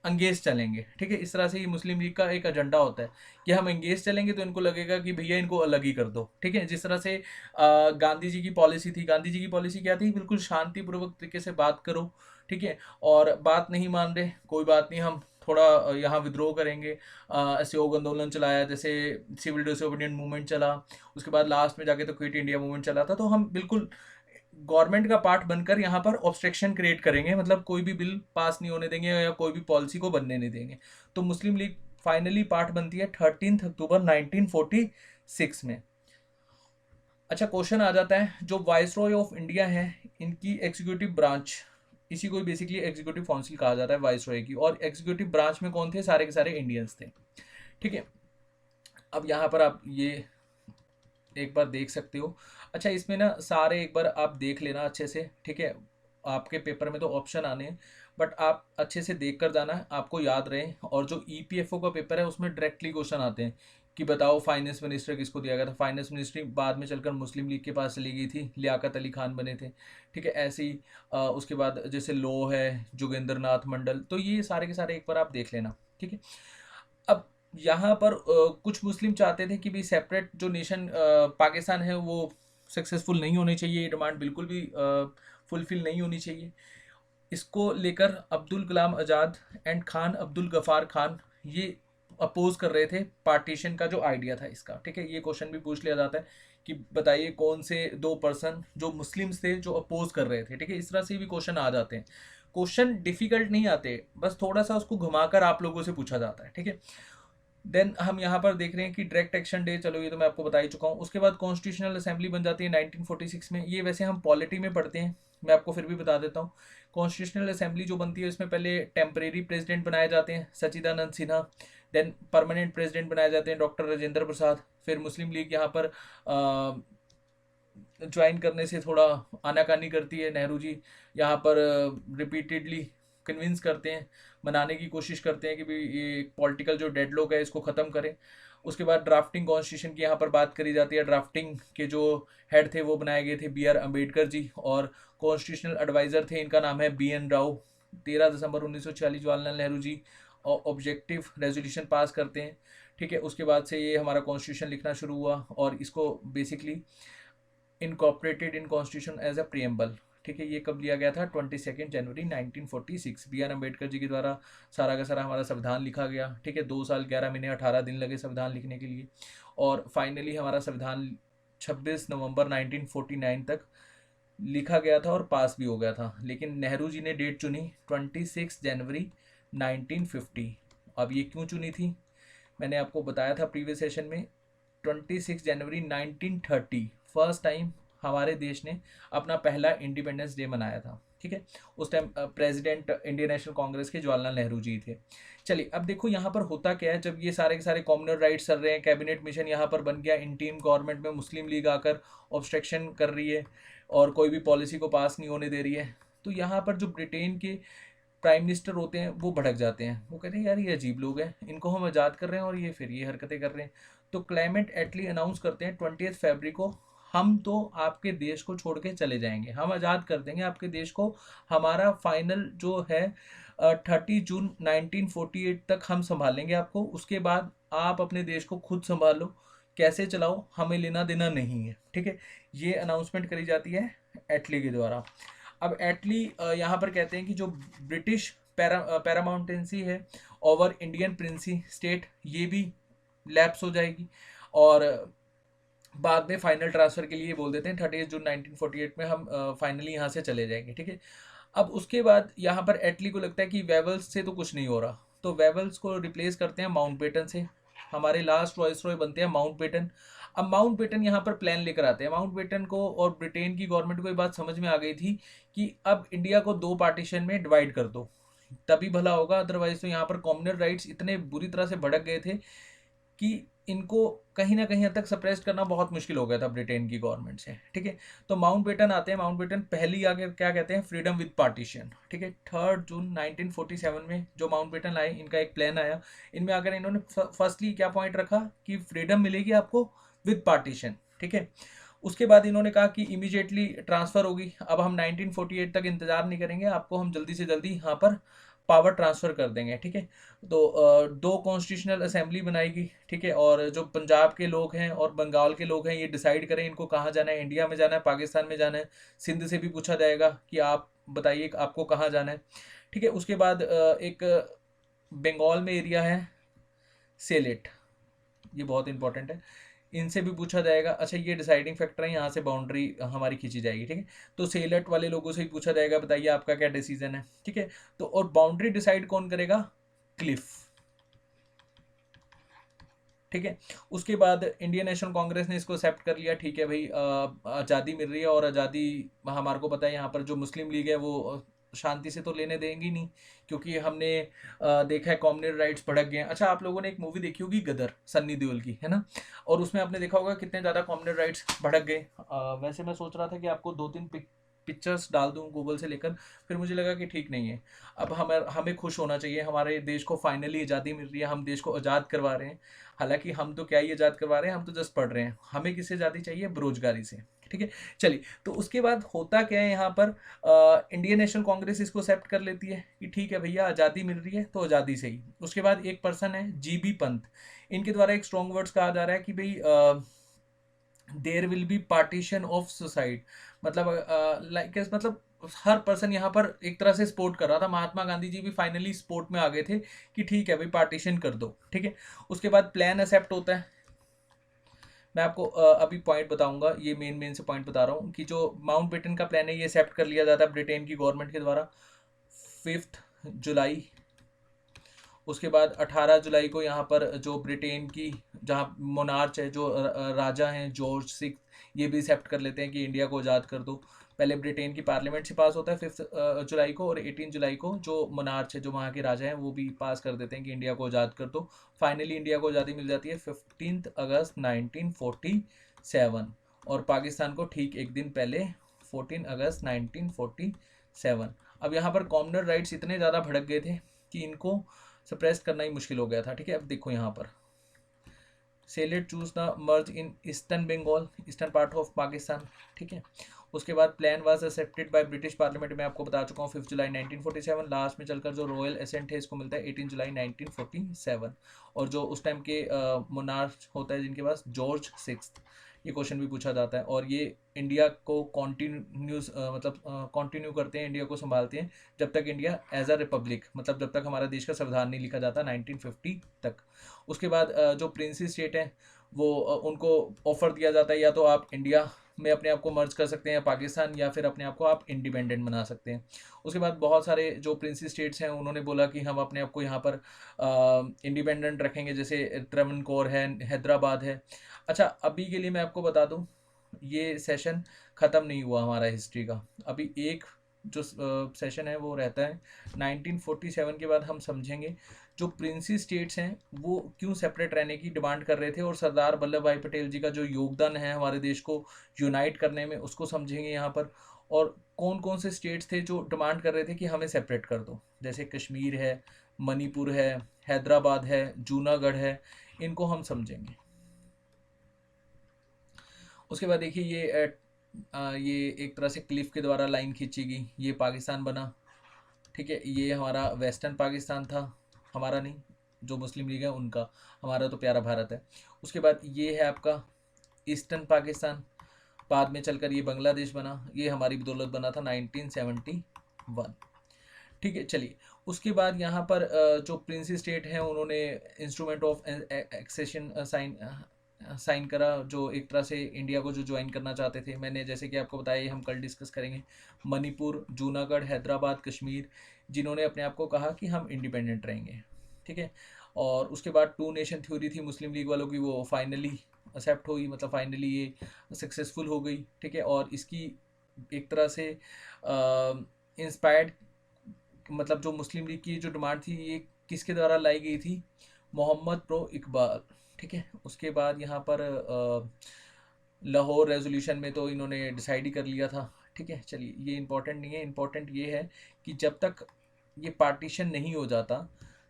अंगेज चलेंगे, ठीक है। इस तरह से ये मुस्लिम लीग का एक एजेंडा होता है कि हम अंगेज चलेंगे तो इनको लगेगा कि भैया इनको अलग ही कर दो, ठीक है। जिस तरह से गांधी जी की पॉलिसी थी, गांधी जी की पॉलिसी क्या थी? बिल्कुल शांतिपूर्वक तरीके से बात करो, ठीक है। और बात नहीं मान रहे, कोई बात नहीं, हम थोड़ा यहाँ विद्रोह करेंगे। असहयोग आंदोलन चलाया, जैसे सिविल डिसोबीडियंट मूवमेंट चला, उसके बाद लास्ट में जाके तो क्विट इंडिया मूवमेंट चला था। तो हम बिल्कुल गवर्नमेंट का पार्ट बनकर यहाँ पर ऑब्स्ट्रक्शन क्रिएट करेंगे, मतलब कोई भी बिल पास नहीं होने देंगे या कोई भी पॉलिसी को बनने नहीं देंगे। तो मुस्लिम लीग फाइनली पार्ट बनती है 13 अक्टूबर 1946 में। अच्छा, क्वेश्चन आ जाता है, जो वाइसरॉय ऑफ इंडिया है, इनकी एग्जीक्यूटिव ब्रांच, इसी को बेसिकली एग्जीक्यूटिव काउंसिल कहा जाता है वाइसरॉय की, और एग्जीक्यूटिव ब्रांच में कौन थे? सारे के सारे इंडियंस थे, ठीक है। अब यहाँ पर आप ये एक बार देख सकते हो। अच्छा, इसमें ना सारे एक बार आप देख लेना अच्छे से, ठीक है। आपके पेपर में तो ऑप्शन आने हैं, बट आप अच्छे से देख कर जाना है, आपको याद रहे। और जो ईपीएफओ का पेपर है उसमें डायरेक्टली क्वेश्चन आते हैं कि बताओ फाइनेंस मिनिस्टर किसको दिया गया था। फाइनेंस मिनिस्ट्री बाद में चलकर मुस्लिम लीग के पास चली गई थी, लियाकत अली खान बने थे। ठीक है, ऐसे ही उसके बाद जैसे लो है जोगेंद्र नाथ मंडल, तो ये सारे के सारे एक बार आप देख लेना। ठीक है, अब यहाँ पर कुछ मुस्लिम चाहते थे कि भी सेपरेट जो नेशन पाकिस्तान है वो सक्सेसफुल नहीं होनी चाहिए, ये डिमांड बिल्कुल भी फुलफिल नहीं होनी चाहिए। इसको लेकर अब्दुल कलाम आज़ाद एंड खान अब्दुल गफ़ार खान ये अपोज कर रहे थे पार्टीशन का जो आइडिया था इसका। ठीक है, ये क्वेश्चन भी पूछ लिया जाता है कि बताइए कौन से दो पर्सन जो मुस्लिम्स थे जो अपोज कर रहे थे। ठीक है, इस तरह से भी क्वेश्चन आ जाते हैं। क्वेश्चन डिफिकल्ट नहीं आते, बस थोड़ा सा उसको घुमाकर आप लोगों से पूछा जाता है। ठीक है, देन हम यहाँ पर देख रहे हैं कि डायरेक्ट एक्शन डे, चलो ये तो मैं आपको बता ही चुका हूँ। उसके बाद कॉन्स्टिट्यूशनल असेंबली बन जाती है 1946 में। ये वैसे हम पॉलिटी में पढ़ते हैं, मैं आपको फिर भी बता देता हूँ। कॉन्स्टिट्यूशनल असेंबली जो बनती है इसमें पहले टेम्परेरी प्रेसिडेंट बनाए जाते हैं Sachidanand Sinha, then permanent president बनाए जाते हैं डॉक्टर राजेंद्र प्रसाद। फिर मुस्लिम लीग यहाँ पर ज्वाइन करने से थोड़ा आनाकानी करती है, नेहरू जी यहाँ पर रिपीटेडली कन्विंस करते हैं, मनाने की कोशिश करते हैं कि भी ये पॉलिटिकल जो डेडलॉक है इसको ख़त्म करें। उसके बाद ड्राफ्टिंग कॉन्स्टिट्यूशन की यहाँ पर बात करी जाती है। ड्राफ्टिंग के जो हेड थे वो बनाए गए थे बी आर अम्बेडकर जी, और कॉन्स्टिट्यूशनल एडवाइज़र थे, इनका नाम है बी एन राव। 13 दिसंबर 1946 Jawaharlal Nehru ji objective resolution pass करते हैं। ठीक है, उसके बाद से ये हमारा कॉन्स्टिट्यूशन लिखना शुरू हुआ और इसको basically incorporated in constitution as a preamble. ठीक है, ये कब लिया गया था? 22 जनवरी 1946 बी आर अम्बेडकर जी के द्वारा सारा का सारा हमारा संविधान लिखा गया। ठीक है, 2 साल 11 महीने 18 दिन लगे संविधान लिखने के लिए, और फाइनली हमारा संविधान 26 नवंबर 1949 तक लिखा गया था और पास भी हो गया था। लेकिन नेहरू जी ने डेट चुनी 26 जनवरी 1950। अब ये क्यों चुनी थी मैंने आपको बताया था प्रीवियस सेशन में। 26 जनवरी 1930 फर्स्ट टाइम हमारे देश ने अपना पहला इंडिपेंडेंस डे मनाया था। ठीक है, उस time president Indian national Congress के जवाहरलाल नेहरू जी थे। चलिए अब देखो यहाँ पर होता क्या है, जब ये सारे के सारे कॉमनल राइट्स चल रहे हैं, कैबिनेट मिशन यहाँ पर बन गया, इंटीम गवर्नमेंट में मुस्लिम लीग आकर ऑब्स्ट्रक्शन कर रही है और कोई भी पॉलिसी को पास नहीं होने दे रही है, तो यहाँ पर जो ब्रिटेन के प्राइम मिनिस्टर होते हैं वो भड़क जाते हैं। वो कहते हैं यार ये अजीब लोग हैं, इनको हम आज़ाद कर रहे हैं और ये फिर ये हरकतें कर रहे हैं। तो क्लाइमेट एटली अनाउंस करते हैं 20 फरवरी को, हम तो आपके देश को छोड़ के चले जाएंगे, हम आज़ाद कर देंगे आपके देश को, हमारा फाइनल जो है 30 जून 1948 तक हम संभालेंगे आपको, उसके बाद आप अपने देश को खुद संभालो, कैसे चलाओ हमें लेना देना नहीं है। ठीक है, ये अनाउंसमेंट करी जाती है एटली के द्वारा। अब एटली यहाँ पर कहते हैं कि जो ब्रिटिश पैरामाउंटेंसी है ओवर इंडियन प्रिंसी स्टेट ये भी लैप्स हो जाएगी, और बाद में फाइनल ट्रांसफ़र के लिए बोल देते हैं 30 जून 1948 में हम फाइनली यहाँ से चले जाएंगे। ठीक है, अब उसके बाद यहाँ पर एटली को लगता है कि वेवल्स से तो कुछ नहीं हो रहा, तो वेवल्स को रिप्लेस करते हैं माउंटबेटन से। हमारे लास्ट वाइसरॉय बनते हैं माउंटबेटन। अब माउंटबेटन यहाँ पर प्लान लेकर आते हैं। माउंटबेटन को और ब्रिटेन की गवर्नमेंट को ये बात समझ में आ गई थी कि अब इंडिया को 2 पार्टीशन में डिवाइड कर दो, तभी भला होगा, अदरवाइज तो यहाँ पर कॉमनल राइट्स इतने बुरी तरह से भड़क गए थे कि इनको कहीं ना कहीं हद तक सप्रेस करना बहुत मुश्किल हो गया था ब्रिटेन की गवर्नमेंट से। ठीक है, तो माउंटबेटन आते हैं। माउंटबेटन पहली आगे क्या कहते हैं, फ्रीडम विद पार्टीशन। ठीक है, 3 जून 1947 में जो माउंटबेटन आए, इनका एक प्लान आया, इनमें आकर इन्होंने फर्स्टली क्या पॉइंट रखा कि फ्रीडम मिलेगी आपको विद पार्टीशन। ठीक है, उसके बाद इन्होंने कहा कि इमीडिएटली ट्रांसफ़र होगी, अब हम 1948 तक इंतज़ार नहीं करेंगे, आपको हम जल्दी से जल्दी यहाँ पर पावर ट्रांसफ़र कर देंगे। ठीक है, तो 2 कॉन्स्टिट्यूशनल असेंबली बनाएगी। ठीक है, और जो पंजाब के लोग हैं और बंगाल के लोग हैं ये डिसाइड करें इनको कहाँ जाना है, इंडिया में जाना है, पाकिस्तान में जाना है। सिंध से भी पूछा जाएगा कि आप बताइए आपको कहाँ जाना है। ठीक है, उसके बाद एक बंगाल में एरिया है सेलेट, ये बहुत इंपॉर्टेंट है, इनसे भी पूछा जाएगा। अच्छा, ये डिसाइडिंग फैक्टर है, यहाँ से बाउंड्री हमारी खींची जाएगी। ठीक है, तो सेलेट वाले लोगों से ही पूछा जाएगा बताइए आपका क्या डिसीजन है। ठीक है, तो और बाउंड्री डिसाइड कौन करेगा, क्लिफ। ठीक है, उसके बाद इंडियन नेशनल कांग्रेस ने इसको एक्सेप्ट कर लिया। ठीक है भाई, आज़ादी मिल रही है और आज़ादी हमारे को पता है यहाँ पर जो मुस्लिम लीग है वो शांति से तो लेने देंगी नहीं, क्योंकि हमने देखा है कॉमनल राइट्स भड़क गए हैं। अच्छा, आप लोगों ने एक मूवी देखी होगी गदर, सन्नी देओल की, है ना, और उसमें आपने देखा होगा कितने ज़्यादा कॉमनल राइट्स भड़क गए। वैसे मैं सोच रहा था कि आपको 2-3 पिक पिक्चर्स डाल दूं गूगल से लेकर, फिर मुझे लगा कि ठीक नहीं है। अब हमें खुश होना चाहिए, हमारे देश को फाइनली आज़ादी मिल रही है, हम देश को आज़ाद करवा रहे हैं। हालांकि हम तो क्या ही आज़ाद करवा रहे हैं, हम तो जस्ट पढ़ रहे हैं। हमें किससे आज़ादी चाहिए? बेरोजगारी से। ठीक है, चलिए। तो उसके बाद होता क्या है यहाँ पर, इंडियन नेशनल कांग्रेस इसको एक्सेप्ट कर लेती है कि ठीक है भैया, आज़ादी मिल रही है तो आज़ादी से ही। उसके बाद एक पर्सन है जीबी पंत, इनके द्वारा एक स्ट्रॉन्ग वर्ड्स कहा जा रहा है कि भाई there will be partition of society, मतलब लाइक मतलब हर पर्सन यहाँ पर एक तरह से सपोर्ट कर रहा था। महात्मा गांधी जी भी फाइनली सपोर्ट में आ गए थे कि ठीक है भाई, पार्टीशन कर दो। ठीक है, उसके बाद प्लान एक्सेप्ट होता है। मैं आपको अभी पॉइंट बताऊंगा, ये मेन से पॉइंट बता रहा हूँ कि जो माउंट बेटन का प्लान है ये एक्सेप्ट कर लिया जाता है ब्रिटेन की गवर्नमेंट के द्वारा 5 जुलाई। उसके बाद 18 जुलाई को यहाँ पर जो ब्रिटेन की जहाँ मोनार्च है, जो राजा हैं जॉर्ज 6, ये भी एक्सेप्ट कर लेते हैं कि इंडिया को आज़ाद कर दो। पहले ब्रिटेन की पार्लियामेंट से पास होता है 5 जुलाई को, और 18 जुलाई को जो मोनार्च है, जो वहाँ के राजा हैं, वो भी पास कर देते हैं कि इंडिया को आज़ाद कर दो। फाइनली इंडिया को आज़ादी मिल जाती है 15 अगस्त 1947, और पाकिस्तान को ठीक एक दिन पहले 14 अगस्त 1947। अब यहाँ पर कॉमनर राइट्स इतने ज़्यादा भड़क गए थे कि इनको सप्रेस करना ही मुश्किल हो गया था। ठीक है, अब देखो यहाँ पर select choose the merge in eastern Bengal, eastern part of Pakistan. ठीक है, उसके बाद plan was accepted by British parliament, में आपको बता चुका हूँ 5 जुलाई 1947। लास्ट में चलकर जो रॉयल एसेंट है इसको मिलता है 18 जुलाई 1947। और जो उस टाइम के मोनार्च होता है जिनके पास, जॉर्ज 6, ये क्वेश्चन भी पूछा जाता है। और ये इंडिया को कॉन्टिन्यूस मतलब कंटिन्यू करते हैं, इंडिया को संभालते हैं जब तक इंडिया एज अ रिपब्लिक, मतलब जब तक हमारा देश का संविधान नहीं लिखा जाता 1950 तक। उसके बाद जो प्रिंसी स्टेट है वो उनको ऑफर दिया जाता है, या तो आप इंडिया में अपने आप को मर्ज कर सकते हैं पाकिस्तान, या फिर अपने आप को आप इंडिपेंडेंट बना सकते हैं। उसके बाद बहुत सारे जो प्रिंसी स्टेट्स हैं उन्होंने बोला कि हम अपने आप को यहाँ पर इंडिपेंडेंट रखेंगे, जैसे त्रवणकोर है, हैदराबाद है। अच्छा, अभी के लिए मैं आपको बता दूं, ये सेशन ख़त्म नहीं हुआ हमारा हिस्ट्री का। अभी एक जो सेशन है वो रहता है 1947 के बाद। हम समझेंगे जो प्रिंसी स्टेट्स हैं वो क्यों सेपरेट रहने की डिमांड कर रहे थे, और सरदार वल्लभ भाई पटेल जी का जो योगदान है हमारे देश को यूनाइट करने में, उसको समझेंगे यहाँ पर। और कौन कौन से स्टेट्स थे जो डिमांड कर रहे थे कि हमें सेपरेट कर दो, जैसे कश्मीर है, मणिपुर है, हैदराबाद है, जूनागढ़ है, इनको हम समझेंगे। उसके बाद देखिए ये एक तरह से क्लिफ के द्वारा लाइन खींची गई, ये पाकिस्तान बना। ठीक है, ये हमारा वेस्टर्न पाकिस्तान था, हमारा नहीं, जो मुस्लिम लीग है उनका, हमारा तो प्यारा भारत है। उसके बाद ये है आपका ईस्टर्न पाकिस्तान, बाद में चलकर ये बांग्लादेश बना, ये हमारी बदौलत बना था 1971। ठीक है, चलिए। उसके बाद यहाँ पर जो प्रिंसी स्टेट हैं उन्होंने इंस्ट्रूमेंट ऑफ एक्सेशन साइन करा, जो एक तरह से इंडिया को जो ज्वाइन करना चाहते थे। मैंने जैसे कि आपको बताया, ये हम कल डिस्कस करेंगे। मणिपुर, जूनागढ़, हैदराबाद, कश्मीर, जिन्होंने अपने आप को कहा कि हम इंडिपेंडेंट रहेंगे। ठीक है, और उसके बाद 2 नेशन थ्योरी थी मुस्लिम लीग वालों की, वो फाइनली एक्सेप्ट हुई, मतलब फाइनली ये सक्सेसफुल हो गई। ठीक है, और इसकी एक तरह से इंस्पायर्ड, मतलब जो मुस्लिम लीग की जो डिमांड थी ये किसके द्वारा लाई गई थी? मोहम्मद प्रो इकबाल। ठीक है, उसके बाद यहाँ पर लाहौर रेजोल्यूशन में तो इन्होंने डिसाइड ही कर लिया था। ठीक है, चलिए, ये इंपॉर्टेंट नहीं है। इंपॉर्टेंट ये है कि जब तक ये पार्टीशन नहीं हो जाता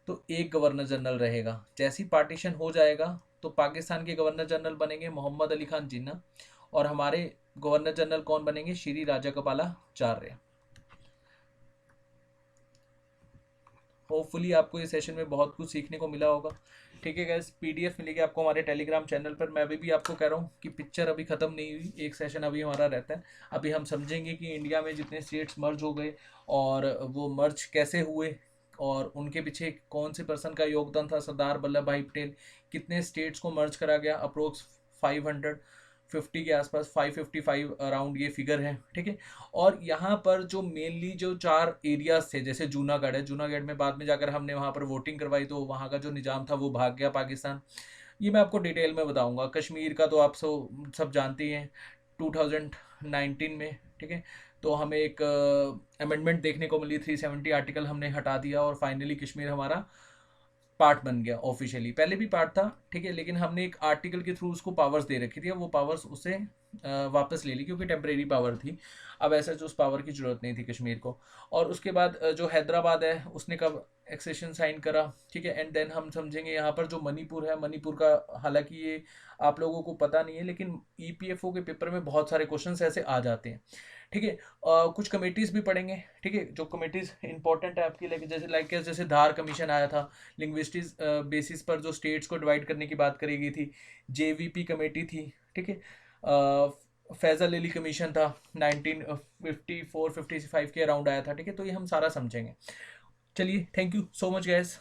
तो एक गवर्नर जनरल रहेगा। जैसे ही पार्टीशन हो जाएगा तो पाकिस्तान के गवर्नर जनरल बनेंगे मोहम्मद अली खान जिन्ना, और हमारे गवर्नर जनरल कौन बनेंगे? श्री राजाकपालाचार्य। होपफुली आपको इस सेशन में बहुत कुछ सीखने को मिला होगा। ठीक है गाइस, पीडीएफ मिलेगी आपको हमारे टेलीग्राम चैनल पर। मैं भी आपको कह रहा हूँ कि पिक्चर अभी ख़त्म नहीं हुई, एक सेशन अभी हमारा रहता है। अभी हम समझेंगे कि इंडिया में जितने स्टेट्स मर्ज हो गए और वो मर्ज कैसे हुए, और उनके पीछे कौन से पर्सन का योगदान था, सरदार वल्लभ भाई पटेल। कितने स्टेट्स को मर्ज करा गया, अप्रोक्स 550 के आसपास, 555 अराउंड ये फिगर है। ठीक है, और यहाँ पर जो मेनली जो 4 एरियाज थे, जैसे जूनागढ़ है, जूनागढ़ में बाद में जाकर हमने वहाँ पर वोटिंग करवाई तो वहाँ का जो निज़ाम था वो भाग गया पाकिस्तान। ये मैं आपको डिटेल में बताऊँगा। कश्मीर का तो आप सब जानते ही हैं 2019 में। ठीक है, तो हमें एक अमेंडमेंट देखने को मिली, 370 आर्टिकल हमने हटा दिया और फाइनली कश्मीर हमारा पार्ट बन गया ऑफिशियली, पहले भी पार्ट था, ठीक है, लेकिन हमने एक आर्टिकल के थ्रू उसको पावर्स दे रखी थी, वो पावर्स उसे वापस ले ली क्योंकि टेम्परेरी पावर थी। अब ऐसा जो उस पावर की ज़रूरत नहीं थी कश्मीर को। और उसके बाद जो हैदराबाद है उसने कब एक्सेशन साइन करा, ठीक है। एंड देन हम समझेंगे यहाँ पर जो मणिपुर है, मणिपुर का हालांकि ये आप लोगों को पता नहीं है, लेकिन ईपीएफओ के पेपर में बहुत सारे क्वेश्चंस ऐसे आ जाते हैं, ठीक है। कुछ कमेटीज़ भी पढ़ेंगे, ठीक है, जो कमेटीज़ इंपॉर्टेंट है आपकी, जैसे धार कमीशन आया था, लिंग्विस्टिक्स बेसिस पर जो स्टेट्स को डिवाइड करने की बात करी गई थी, जेवीपी कमेटी थी, ठीक है। फैजल अली कमीशन था, 1954-55 के अराउंड आया था, ठीक है। तो ये हम सारा समझेंगे। चलिए, thank you so much gas.